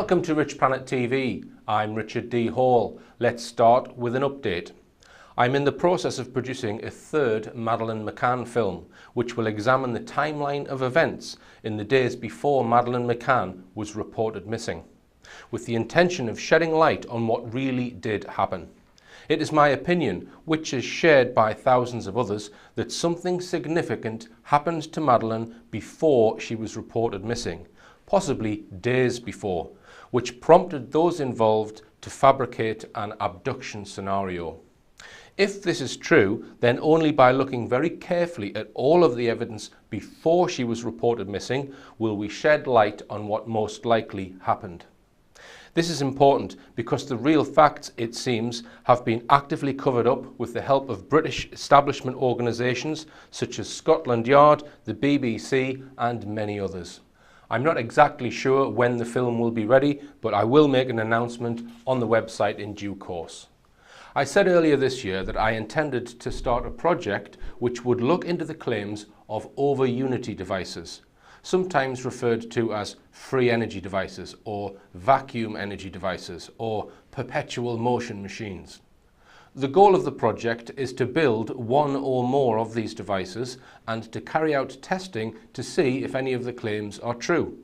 Welcome to Richplanet TV. I'm Richard D. Hall. Let's start with an update. I'm in the process of producing a third Madeleine McCann film, which will examine the timeline of events in the days before Madeleine McCann was reported missing, with the intention of shedding light on what really did happen. It is my opinion, which is shared by thousands of others, that something significant happened to Madeleine before she was reported missing, possibly days before, which prompted those involved to fabricate an abduction scenario. If this is true, then only by looking very carefully at all of the evidence before she was reported missing will we shed light on what most likely happened. This is important because the real facts, it seems, have been actively covered up with the help of British establishment organisations such as Scotland Yard, the BBC and many others. I'm not exactly sure when the film will be ready, but I will make an announcement on the website in due course. I said earlier this year that I intended to start a project which would look into the claims of over-unity devices, sometimes referred to as free energy devices or vacuum energy devices or perpetual motion machines. The goal of the project is to build one or more of these devices and to carry out testing to see if any of the claims are true.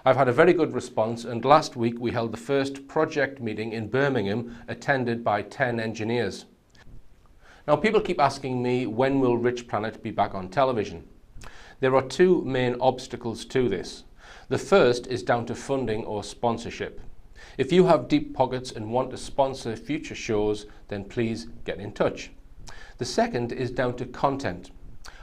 I've had a very good response, and last week we held the first project meeting in Birmingham attended by 10 engineers. Now, people keep asking me, when will Richplanet be back on television? There are two main obstacles to this. The first is down to funding or sponsorship. If you have deep pockets and want to sponsor future shows, then please get in touch. The second is down to content.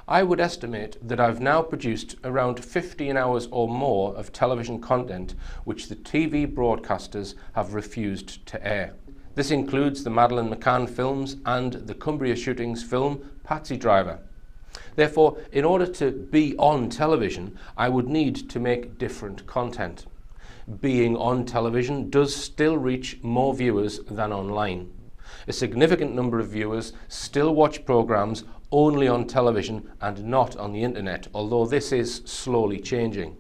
I would estimate that I've now produced around 15 hours or more of television content which the TV broadcasters have refused to air. This includes the Madeleine McCann films and the Cumbria Shootings film Patsy Driver. Therefore, in order to be on television, I would need to make different content. Being on television does still reach more viewers than online. A significant number of viewers still watch programs only on television and not on the internet, although this is slowly changing.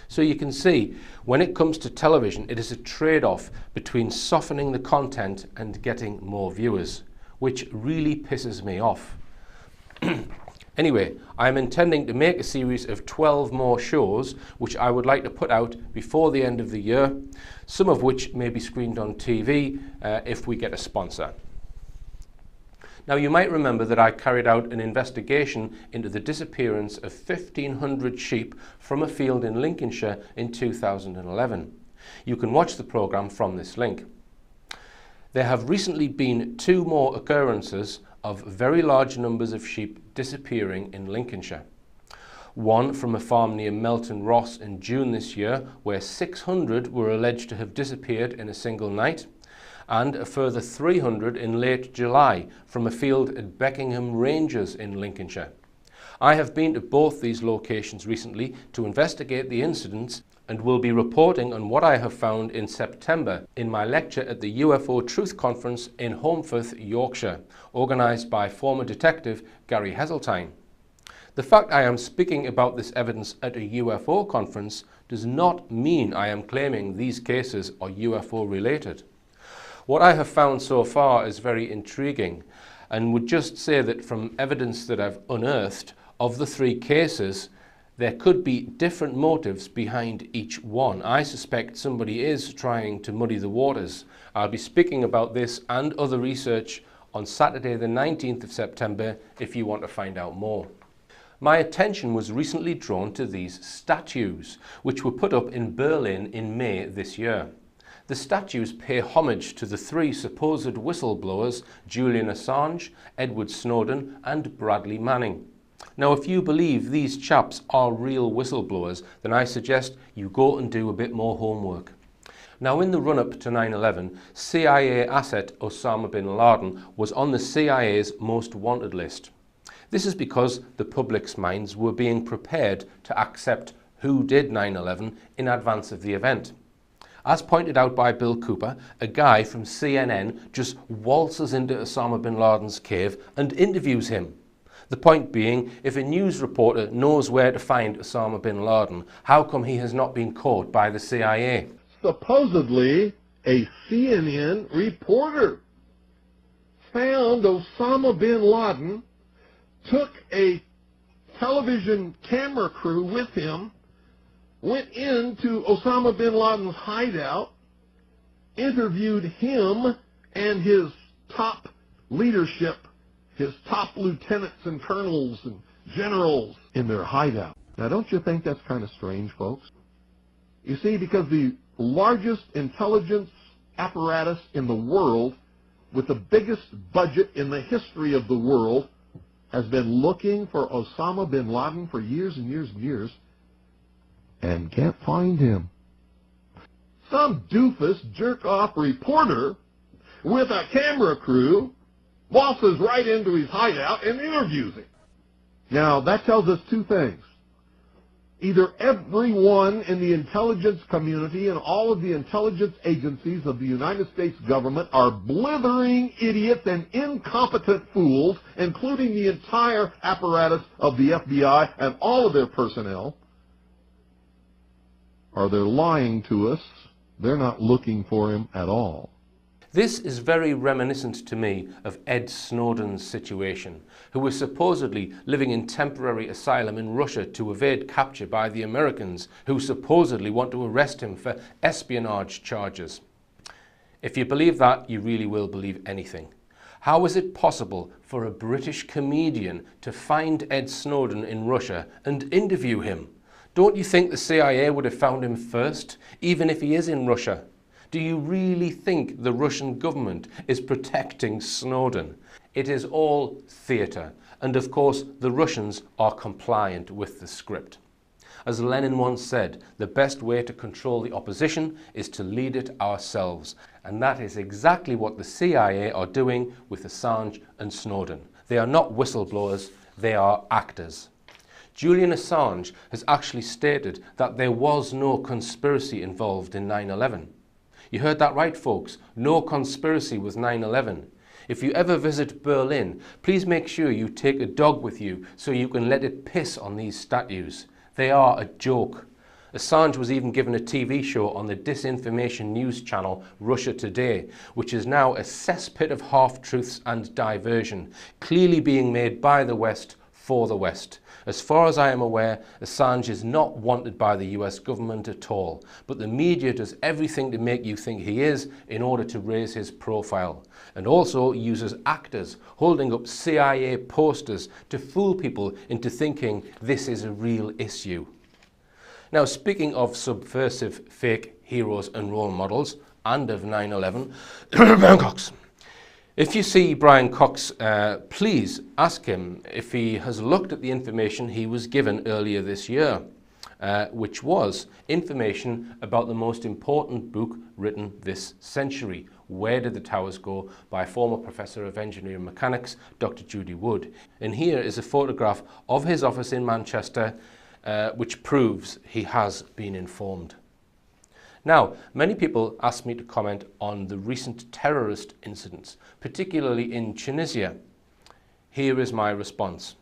So you can see, when it comes to television, it is a trade-off between softening the content and getting more viewers, which really pisses me off. Anyway, I'm intending to make a series of 12 more shows which I would like to put out before the end of the year, some of which may be screened on TV if we get a sponsor. Now, you might remember that I carried out an investigation into the disappearance of 1,500 sheep from a field in Lincolnshire in 2011. You can watch the programme from this link. There have recently been two more occurrences of very large numbers of sheep disappearing in Lincolnshire. One from a farm near Melton Ross in June this year, where 600 were alleged to have disappeared in a single night, and a further 300 in late July from a field at Beckingham Ranges in Lincolnshire. I have been to both these locations recently to investigate the incidents and will be reporting on what I have found in September in my lecture at the UFO Truth Conference in Holmfirth, Yorkshire, organised by former detective Gary Heseltine. The fact I am speaking about this evidence at a UFO conference does not mean I am claiming these cases are UFO related. What I have found so far is very intriguing, and would just say that from evidence that I've unearthed of the three cases, there could be different motives behind each one. I suspect somebody is trying to muddy the waters. I'll be speaking about this and other research on Saturday the 19th of September if you want to find out more. My attention was recently drawn to these statues, which were put up in Berlin in May this year. The statues pay homage to the three supposed whistleblowers, Julian Assange, Edward Snowden and Bradley Manning. Now, if you believe these chaps are real whistleblowers, then I suggest you go and do a bit more homework. Now, in the run-up to 9/11, CIA asset Osama bin Laden was on the CIA's most wanted list. This is because the public's minds were being prepared to accept who did 9/11 in advance of the event. As pointed out by Bill Cooper, a guy from CNN just waltzes into Osama bin Laden's cave and interviews him. The point being, if a news reporter knows where to find Osama bin Laden, how come he has not been caught by the CIA? Supposedly, a CNN reporter found Osama bin Laden, took a television camera crew with him, went into Osama bin Laden's hideout, interviewed him and his top leadership, his top lieutenants and colonels and generals in their hideout. Now, don't you think that's kind of strange, folks? You see, because the largest intelligence apparatus in the world, with the biggest budget in the history of the world, has been looking for Osama bin Laden for years and years and years, and can't find him. Some doofus, jerk-off reporter with a camera crew waltzes right into his hideout and interviews him. Now, that tells us two things. Either everyone in the intelligence community and all of the intelligence agencies of the United States government are blithering idiots and incompetent fools, including the entire apparatus of the FBI and all of their personnel, or they're lying to us. They're not looking for him at all. This is very reminiscent to me of Ed Snowden's situation, who was supposedly living in temporary asylum in Russia to evade capture by the Americans, who supposedly want to arrest him for espionage charges. If you believe that, you really will believe anything. How is it possible for a British comedian to find Ed Snowden in Russia and interview him? Don't you think the CIA would have found him first, even if he is in Russia? Do you really think the Russian government is protecting Snowden? It is all theatre, and of course the Russians are compliant with the script. As Lenin once said, the best way to control the opposition is to lead it ourselves, and that is exactly what the CIA are doing with Assange and Snowden. They are not whistleblowers, they are actors. Julian Assange has actually stated that there was no conspiracy involved in 9/11. You heard that right, folks. No conspiracy with 9/11. If you ever visit Berlin, please make sure you take a dog with you so you can let it piss on these statues. They are a joke. Assange was even given a TV show on the disinformation news channel Russia Today, which is now a cesspit of half-truths and diversion, clearly being made by the West for the West. As far as I am aware, Assange is not wanted by the US government at all, but the media does everything to make you think he is in order to raise his profile, and also uses actors holding up CIA posters to fool people into thinking this is a real issue. Now, speaking of subversive fake heroes and role models, and of 9/11, Cox. If you see Brian Cox, please ask him if he has looked at the information he was given earlier this year, which was information about the most important book written this century, Where Did the Towers Go?, by former Professor of Engineering Mechanics, Dr. Judy Wood. And here is a photograph of his office in Manchester, which proves he has been informed. Now, many people asked me to comment on the recent terrorist incidents, particularly in Tunisia. Here is my response.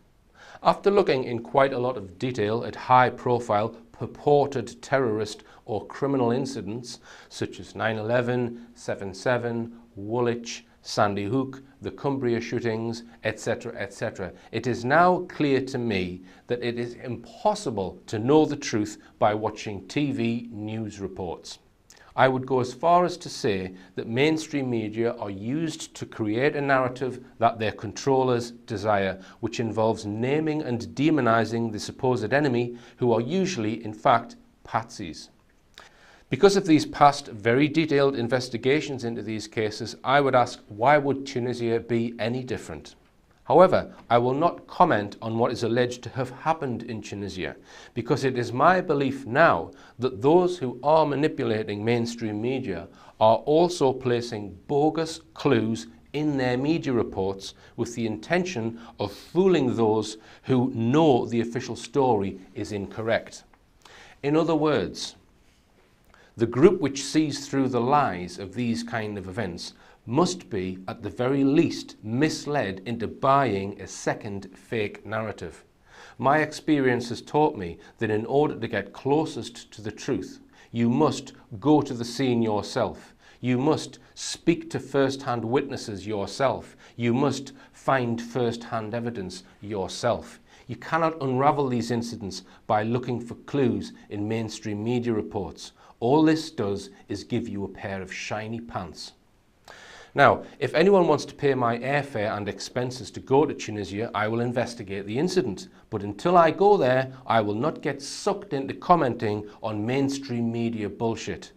After looking in quite a lot of detail at high-profile purported terrorist or criminal incidents such as 9/11, 7/7, Woolwich, Sandy Hook, the Cumbria shootings, etc., etc., it is now clear to me that it is impossible to know the truth by watching TV news reports. I would go as far as to say that mainstream media are used to create a narrative that their controllers desire, which involves naming and demonizing the supposed enemy, who are usually, in fact, patsies. Because of these past very detailed investigations into these cases, I would ask, why would Tunisia be any different? However, I will not comment on what is alleged to have happened in Tunisia, because it is my belief now that those who are manipulating mainstream media are also placing bogus clues in their media reports with the intention of fooling those who know the official story is incorrect. In other words, the group which sees through the lies of these kind of events must be, at the very least, misled into buying a second fake narrative. My experience has taught me that in order to get closest to the truth, You must go to the scene yourself. You must speak to first-hand witnesses yourself. You must find first-hand evidence yourself. You cannot unravel these incidents by looking for clues in mainstream media reports. All this does is give you a pair of shiny pants. Now, if anyone wants to pay my airfare and expenses to go to Tunisia, I will investigate the incident. But until I go there, I will not get sucked into commenting on mainstream media bullshit.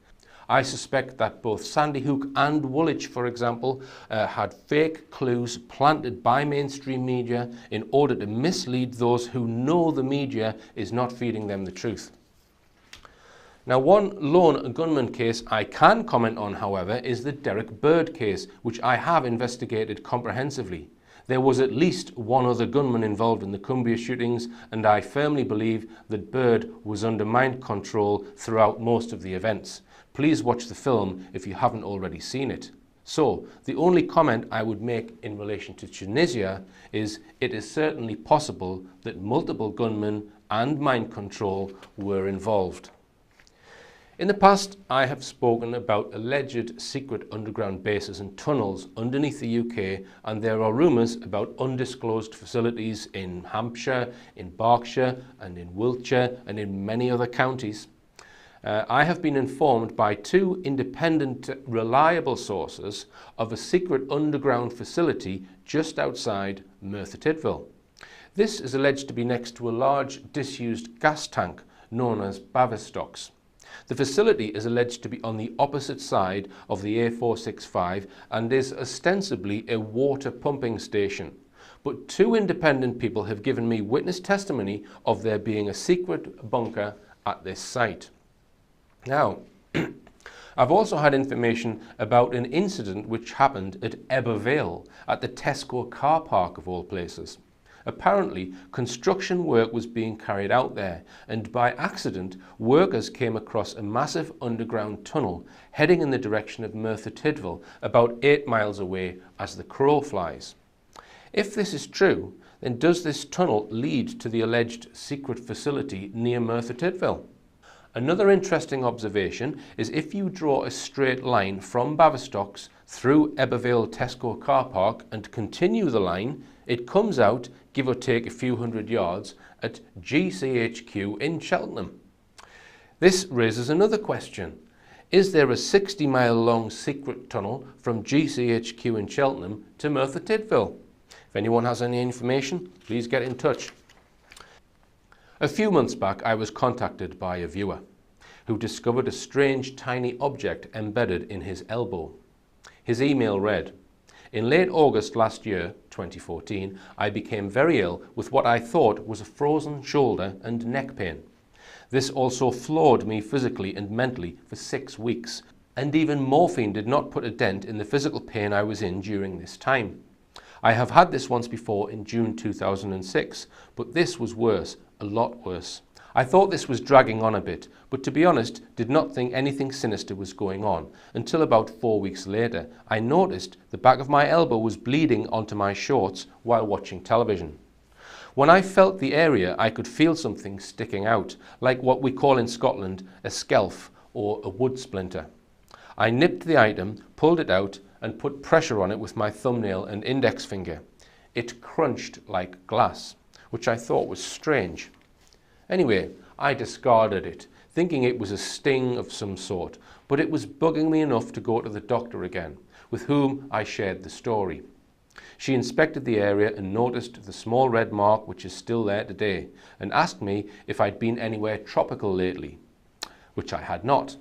I suspect that both Sandy Hook and Woolwich, for example, had fake clues planted by mainstream media in order to mislead those who know the media is not feeding them the truth. Now, one lone gunman case I can comment on, however, is the Derek Bird case, which I have investigated comprehensively. There was at least one other gunman involved in the Cumbria shootings, and I firmly believe that Bird was under mind control throughout most of the events. Please watch the film if you haven't already seen it. So, the only comment I would make in relation to Tunisia is it is certainly possible that multiple gunmen and mind control were involved. In the past, I have spoken about alleged secret underground bases and tunnels underneath the UK, and there are rumours about undisclosed facilities in Hampshire, in Berkshire, and in Wiltshire, and in many other counties. I have been informed by two independent, reliable sources of a secret underground facility just outside Merthyr Tydfil. This is alleged to be next to a large disused gas tank known as Bavistocks. The facility is alleged to be on the opposite side of the A465 and is ostensibly a water pumping station. But two independent people have given me witness testimony of there being a secret bunker at this site. Now, I've also had information about an incident which happened at Ebbw Vale, at the Tesco car park of all places. Apparently, construction work was being carried out there, and by accident, workers came across a massive underground tunnel heading in the direction of Merthyr Tydfil, about 8 miles away as the crow flies. If this is true, then does this tunnel lead to the alleged secret facility near Merthyr Tydfil? Another interesting observation is if you draw a straight line from Bavistocks through Ebbw Vale Tesco car park and continue the line, it comes out, give or take a few hundred yards, at GCHQ in Cheltenham. This raises another question. Is there a 60-mile long secret tunnel from GCHQ in Cheltenham to Merthyr Tydfil? If anyone has any information, please get in touch. A few months back, I was contacted by a viewer who discovered a strange tiny object embedded in his elbow. His email read, "In late August last year, 2014, I became very ill with what I thought was a frozen shoulder and neck pain. This also floored me physically and mentally for 6 weeks, and even morphine did not put a dent in the physical pain I was in during this time. I have had this once before in June 2006, but this was worse, a lot worse. I thought this was dragging on a bit, but to be honest, did not think anything sinister was going on, until about 4 weeks later, I noticed the back of my elbow was bleeding onto my shorts while watching television. When I felt the area, I could feel something sticking out, like what we call in Scotland a skelf or a wood splinter. I nipped the item, pulled it out, and put pressure on it with my thumbnail and index finger. It crunched like glass, which I thought was strange. Anyway, I discarded it, thinking it was a sting of some sort, but it was bugging me enough to go to the doctor again, with whom I shared the story. She inspected the area and noticed the small red mark, which is still there today, and asked me if I'd been anywhere tropical lately, which I had not.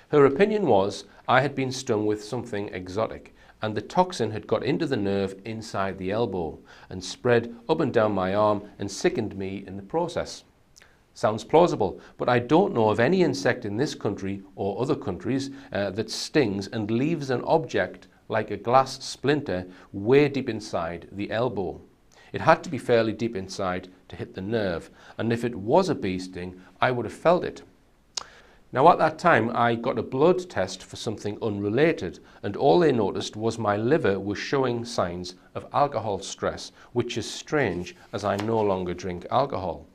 Her opinion was I had been stung with something exotic, and the toxin had got into the nerve inside the elbow and spread up and down my arm and sickened me in the process. Sounds plausible, but I don't know of any insect in this country or other countries that stings and leaves an object like a glass splinter way deep inside the elbow. It had to be fairly deep inside to hit the nerve, and if it was a bee sting, I would have felt it. Now at that time I got a blood test for something unrelated, and all they noticed was my liver was showing signs of alcohol stress, which is strange as I no longer drink alcohol.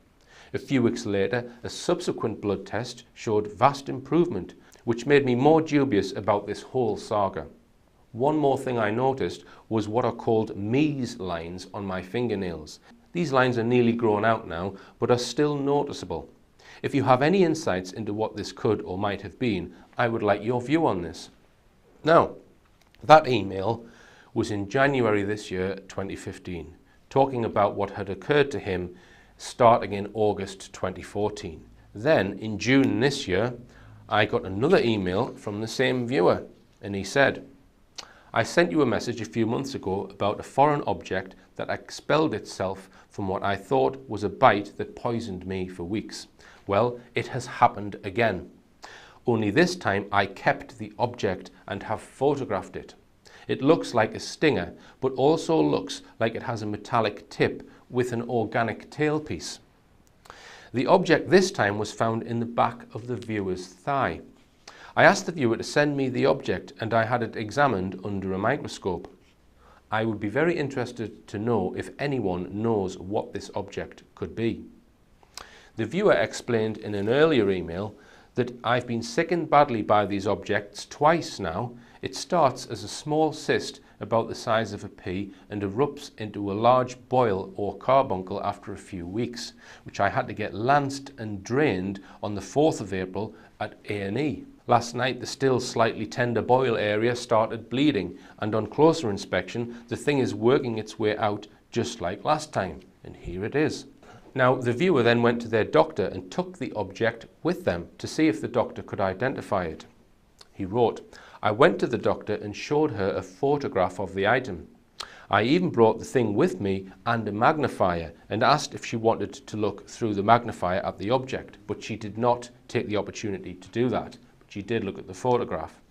A few weeks later, a subsequent blood test showed vast improvement, which made me more dubious about this whole saga. One more thing I noticed was what are called Mies lines on my fingernails. These lines are nearly grown out now, but are still noticeable. If you have any insights into what this could or might have been, I would like your view on this. Now, that email was in January this year, 2015, talking about what had occurred to him starting in August 2014. Then, in June this year, I got another email from the same viewer, and he said, "I sent you a message a few months ago about a foreign object that expelled itself from what I thought was a bite that poisoned me for weeks. Well, it has happened again. Only this time I kept the object and have photographed it. It looks like a stinger, but also looks like it has a metallic tip with an organic tailpiece. The object this time was found in the back of the viewer's thigh. I asked the viewer to send me the object and I had it examined under a microscope. I would be very interested to know if anyone knows what this object could be." The viewer explained in an earlier email that "I've been sickened badly by these objects twice now. It starts as a small cyst about the size of a pea and erupts into a large boil or carbuncle after a few weeks, which I had to get lanced and drained on the 4th of April at A&E. Last night the still slightly tender boil area started bleeding, and on closer inspection the thing is working its way out just like last time, and here it is." Now, the viewer then went to their doctor and took the object with them to see if the doctor could identify it. He wrote, "I went to the doctor and showed her a photograph of the item. I even brought the thing with me and a magnifier and asked if she wanted to look through the magnifier at the object, but she did not take the opportunity to do that. But she did look at the photograph.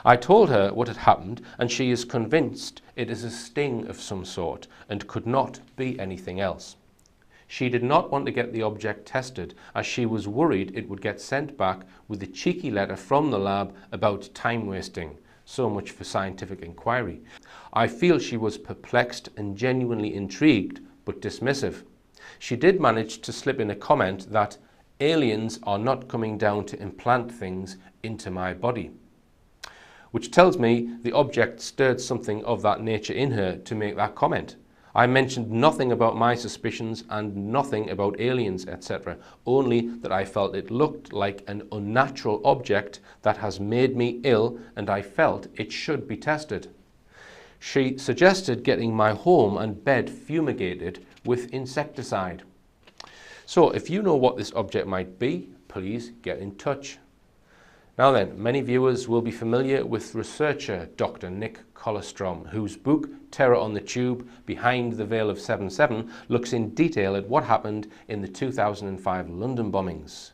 I told her what had happened and she is convinced it is a sting of some sort and could not be anything else. She did not want to get the object tested as she was worried it would get sent back with a cheeky letter from the lab about time wasting. So much for scientific inquiry. I feel she was perplexed and genuinely intrigued, but dismissive. She did manage to slip in a comment that aliens are not coming down to implant things into my body, which tells me the object stirred something of that nature in her to make that comment. I mentioned nothing about my suspicions and nothing about aliens, etc., only that I felt it looked like an unnatural object that has made me ill and I felt it should be tested. She suggested getting my home and bed fumigated with insecticide. So if you know what this object might be, please get in touch." Now then, many viewers will be familiar with researcher Dr. Nick Colostrom, whose book Terror on the Tube, Behind the Veil of 7/7 looks in detail at what happened in the 2005 London bombings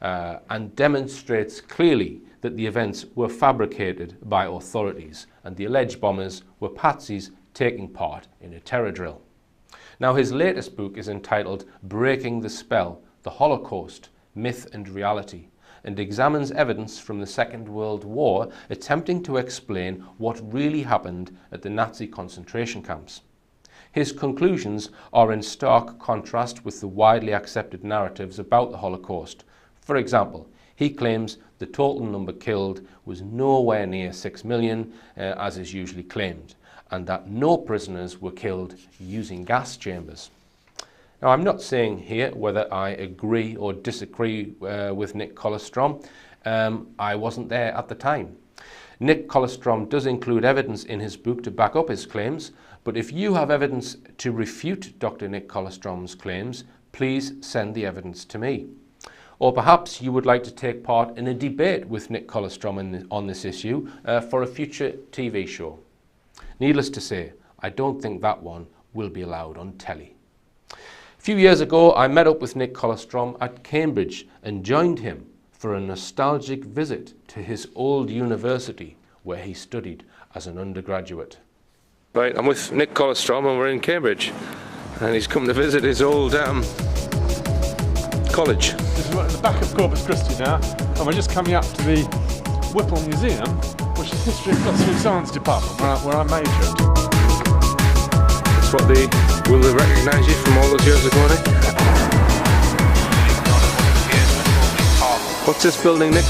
and demonstrates clearly that the events were fabricated by authorities and the alleged bombers were patsies taking part in a terror drill. Now, his latest book is entitled Breaking the Spell, The Holocaust, Myth and Reality, and examines evidence from the Second World War attempting to explain what really happened at the Nazi concentration camps. His conclusions are in stark contrast with the widely accepted narratives about the Holocaust. For example, he claims the total number killed was nowhere near 6 million, as is usually claimed, and that no prisoners were killed using gas chambers. Now, I'm not saying here whether I agree or disagree with Nick Colostrom. I wasn't there at the time. Nick Colostrom does include evidence in his book to back up his claims, but if you have evidence to refute Dr. Nick Colostrom's claims, please send the evidence to me. Or perhaps you would like to take part in a debate with Nick Colostrom on this issue for a future TV show. Needless to say, I don't think that one will be allowed on telly. A few years ago, I met up with Nick Colostrom at Cambridge and joined him for a nostalgic visit to his old university where he studied as an undergraduate. Right, I'm with Nick Colostrom and we're in Cambridge, and he's come to visit his old college. This is at the back of Corpus Christi now, and we're just coming up to the Whipple Museum, which is History and Philosophy Science Department, where I majored. Will they recognise you from all those years ago, Nick? What's this building, Nick?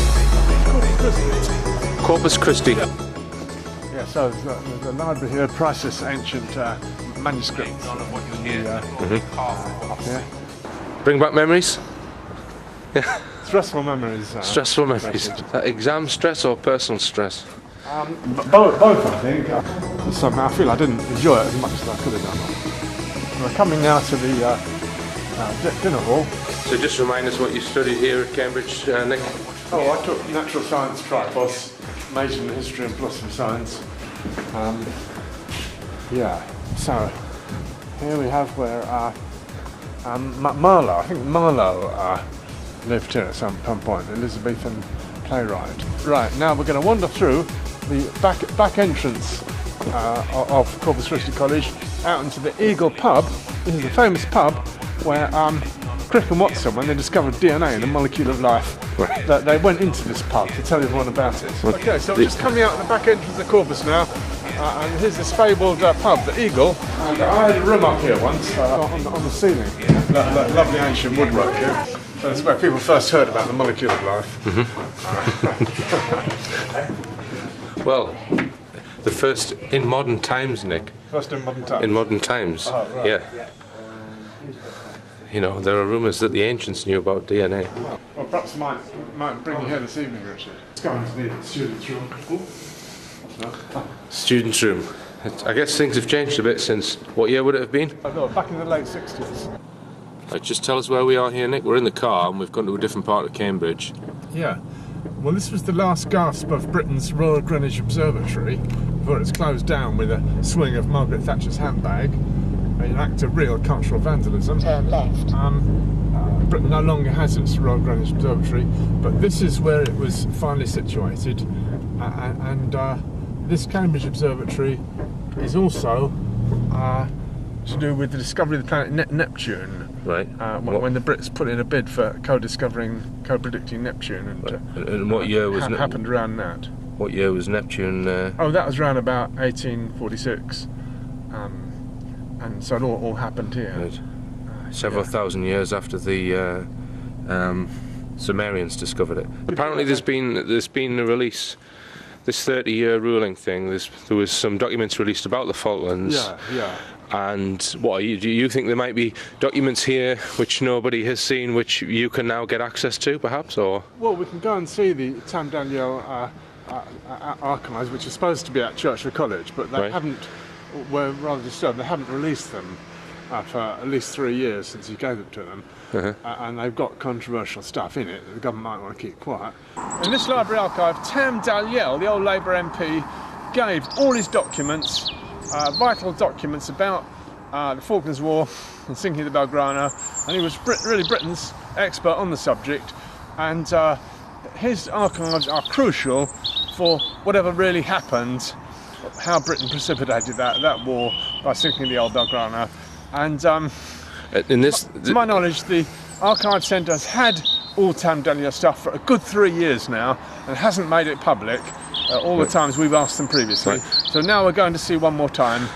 Corpus Christi. Yeah, so the library here prices ancient manuscripts. Up here. Bring back memories? Yeah. Stressful memories. Stressful memories. Is that exam stress or personal stress? Both, I think. Somehow I feel I didn't enjoy it as much as I could have done. We're coming now to the dinner hall. So just remind us what you studied here at Cambridge, Nick. Oh, I took natural science tripos, majored in history and philosophy science. Yeah, so here we have where Marlowe, I think Marlowe lived here at some point, Elizabethan playwright. Right, now we're going to wander through the back entrance of Corpus Christi College out into the Eagle pub. This is the famous pub where Crick and Watson, when they discovered DNA in the molecule of life, they went into this pub to tell everyone about it. Okay, so we're just coming out the back entrance of Corpus now, and here's this fabled pub, the Eagle. And I had a room up here once on the ceiling, that lovely ancient woodwork here. That's where people first heard about the molecule of life. Well, the first in modern times, Nick. First in modern times? In modern times, right. Yeah. You know, there are rumours that the ancients knew about DNA. Well, perhaps might bring you here this evening, Richard. Let's go into the student's room. Student's room. I guess things have changed a bit since, what year would it have been? I thought back in the late 60s. Right, just tell us where we are here, Nick. We're in the car and we've gone to a different part of Cambridge. Yeah. Well, this was the last gasp of Britain's Royal Greenwich Observatory before it's closed down with a swing of Margaret Thatcher's handbag, an act of real cultural vandalism. Turn left. Britain no longer has its Royal Greenwich Observatory, but this is where it was finally situated, and this Cambridge Observatory is also to do with the discovery of the planet Neptune. Right. When the Brits put in a bid for co-predicting Neptune, and what year was happened around that? What year was Neptune? Oh, that was around about 1846, and so it all happened here. Right. Several thousand years after the Sumerians discovered it. Apparently, there's been a release. This 30-year ruling thing. There was some documents released about the Falklands. Yeah. And do you think there might be documents here which nobody has seen, which you can now get access to, perhaps, or? Well, we can go and see the Tam Daniel archives, which are supposed to be at Churchill College, but they haven't. We're rather disturbed. They haven't released them for at least 3 years since he gave them to them, and they've got controversial stuff in it that the government might want to keep quiet. In this library archive, Tam Daniel, the old Labour MP, gave all his documents. Vital documents about the Falklands War and sinking of the Belgrano, and he was really Britain's expert on the subject, and his archives are crucial for whatever really happened, how Britain precipitated that war by sinking the old Belgrano. And to my knowledge, the Archive Centre has had all Tam Daniel stuff for a good 3 years now and hasn't made it public all the times we've asked them previously. So now we're going to see one more time.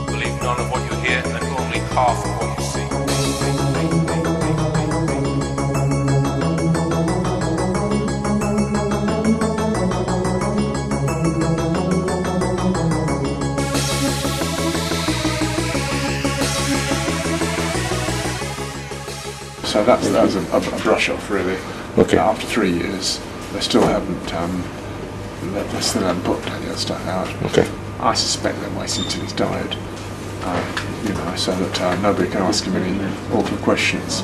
Believe none of what you hear and only half of what you see. So that was a brush off, really. Okay. After 3 years, they still haven't put any of the stuff out. Okay. I suspect they're waiting until he's died, so that nobody can ask him any awkward questions.